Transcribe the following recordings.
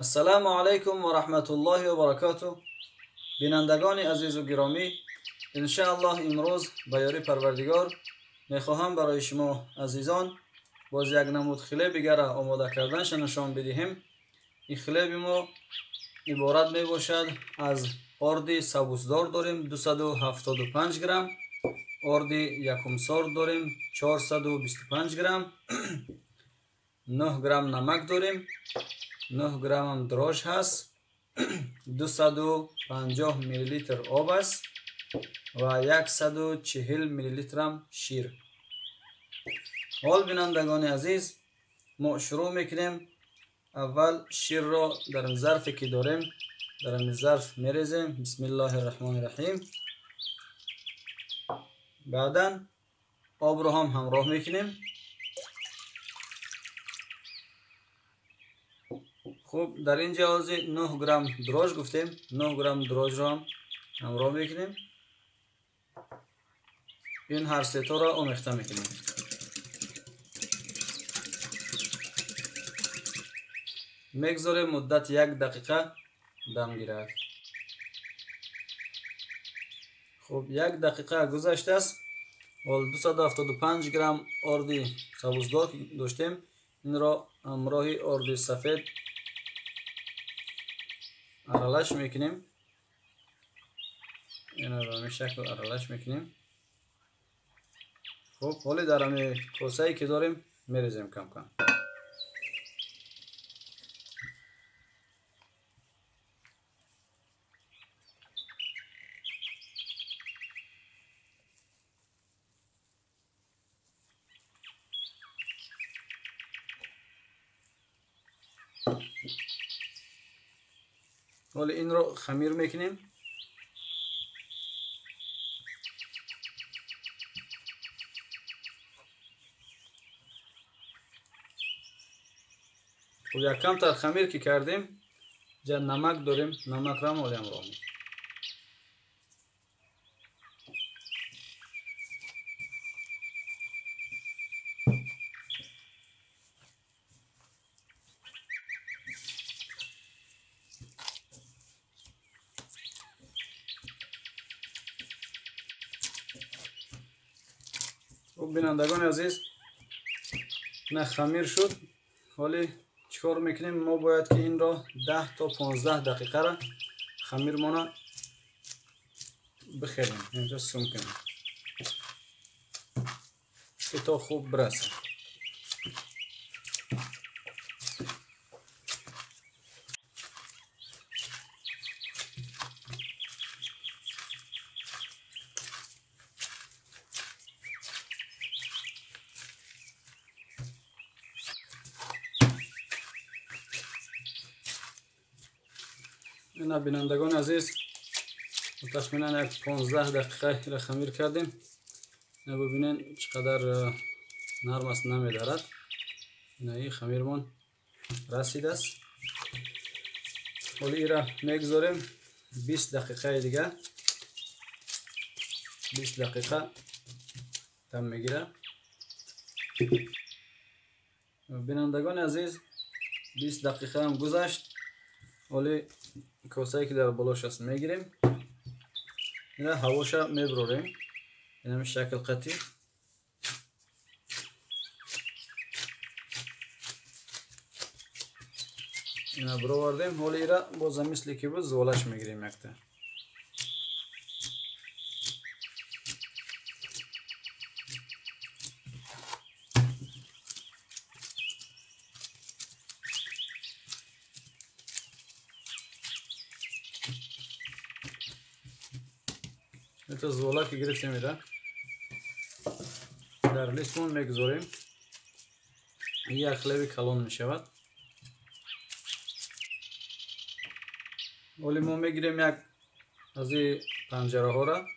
السلام علیکم و رحمت الله و برکاته. بینندگان عزیز و گرامی، انشاءالله امروز با یاری پروردگار میخواهم برای شما عزیزان باز یک نمود خلیب دیگر را آماده کردنش نشان بدهیم. این خلیب ما عبارت می باشد از آرد سبوسدار داریم 275 گرم، آرد یکمسار داریم 425 گرم، 9 گرم نمک داریم، 9 گرم هم دراج هست، 250 میلی لیتر آب است و 140 میلی لیتر هم شیر. حال بینندگان عزیز، ما شروع میکنیم. اول شیر را در این ظرفی که داریم در این ظرف میریزیم. بسم الله الرحمن الرحیم. بعدا آب را هم همراه میکنیم. خب در اینجا 9 گرم دراج گفتیم، 9 گرم دراج را هم همراه میکنیم. این هر سه تا را آمیخته میکنیم. میگذاریم مدت 1 دقیقه دم گیرد. خب 1 دقیقه گذشته است. حال 275 گرم آرد سبوسدار داشتیم، این را همراه آرد سفید ارالش میکنیم. این را به این شکل ارالش میکنیم. خب حالی در همه کاسه ای که داریم میریزیم کم کم. حالا این رو خمیر میکنیم. خب یک کم تر خمیر که کردیم، جا نمک داریم، نمک را حالی همراه میکنیم. خب بینندگان عزیز، نه خمیر شد. حالی چیکار میکنیم؟ ما باید که این را 10 تا 15 دقیقه را خمیر مانه بخیریم، اینجا سم کنیم که تا خوب برسه. اینا بینندگان عزیز، تقریبا یک 15 دقیقه را خمیر کردیم. اینا ببینین چقدر نرم است، نمیدارد. اینا این خمیرمان رسید است. حالی را میگذاریم 20 دقیقه دیگه. 20 دقیقه دم میگیره. بینندگان عزیز، 20 دقیقه هم گذشت. حالی کاسه که در بالاش است میگیریم. اینا هواش میبروریم. این همین شکل قطعی. اینا برآوردیم. حالی را باز مثل که بود زوالش میگیریم یک تا. تا زوالا که گرفتیم ایره در لیستمون میگذاریم. یک خلیب کلان میشود. ولی ما میگیریم یک از این پنجره ها را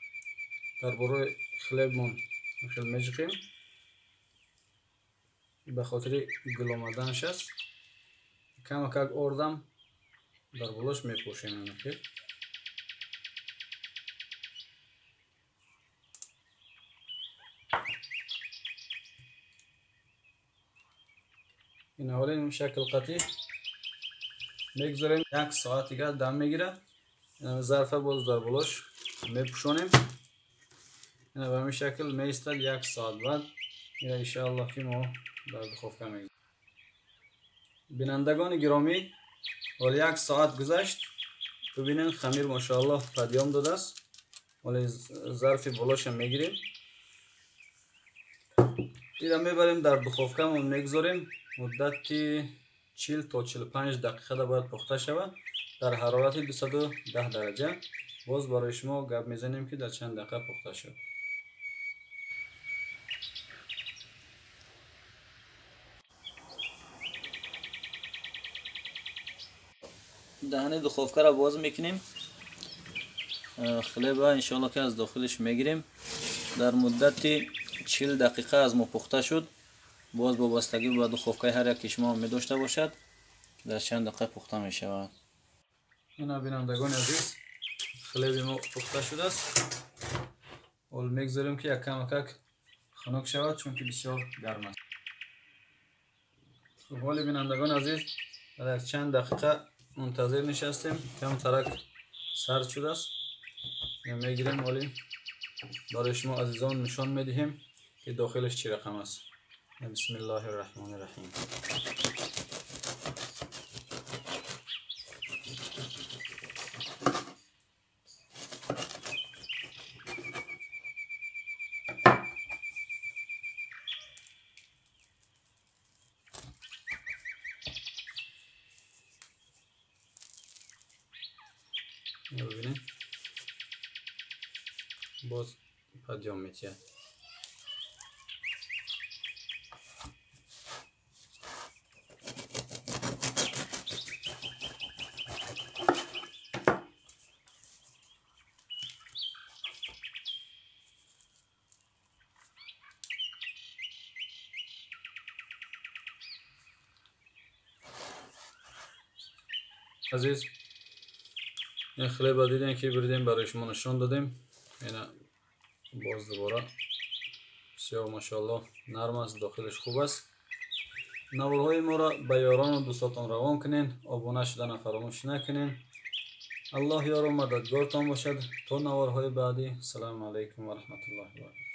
در برای خلیبمون خیلی میجقیم. به خاطر گل آمدنش است. کم کم آردم در بالاش میپوشیم. این حالی این شکل قطعی میگذاریم 1 ساعت دیگه دم میگیره. این ظرف باز در بلوش میپوشونیم. این به همین شکل میستد. 1 ساعت بعد این ان شاء الله که ما در دخوفکه میگذاریم. بینندگان گرامی، ولی 1 ساعت گذشت. ببینین خمیر ماشاءالله پدیام داده است. ولی ظرف بلوش میگیریم. دیگه میبریم در دخوفکه و میگذاریم. مدتی 40 تا 45 دقیقه باید پخته شود در حرارت 210 درجه. باز برای شما گپ میزنیم که در چند دقیقه پخته شد. دهنه دخوفکه را باز میکنیم. خلیب ان شاء الله که از داخلش میگیریم. در مدت 40 دقیقه از ما پخته شد. باز با بستگی به دخوفکه هر یک شما می داشته باشد در چند دقیقه پخته می شود. اینا بینندگان عزیز، خلیب ما پخته شده است. اول میگذاریم که یک کم خنک شود چون که بسیار گرم است. خب حالی بینندگان عزیز، در چند دقیقه منتظر نشستیم. کم ترک سرد شده است. میگیریم حالی برای شما عزیزان نشان میدهیم که داخلش چی رقم است. بسم الله الرحمن الرحیم. ببینید باز پدیام میتید. عزیز، این خلیب دیدین که بردیم برای شما نشان دادیم. اینا باز دوباره بسیار ماشاءالله نرم است، داخلش خوب است. نوارهای ما را به یاران و دوستاتان روان کنین. آبونه شدن فراموش نکنین. الله یار و مددگارتان باشد تا نوارهای بعدی. سلام علیکم و رحمت الله و برکاته.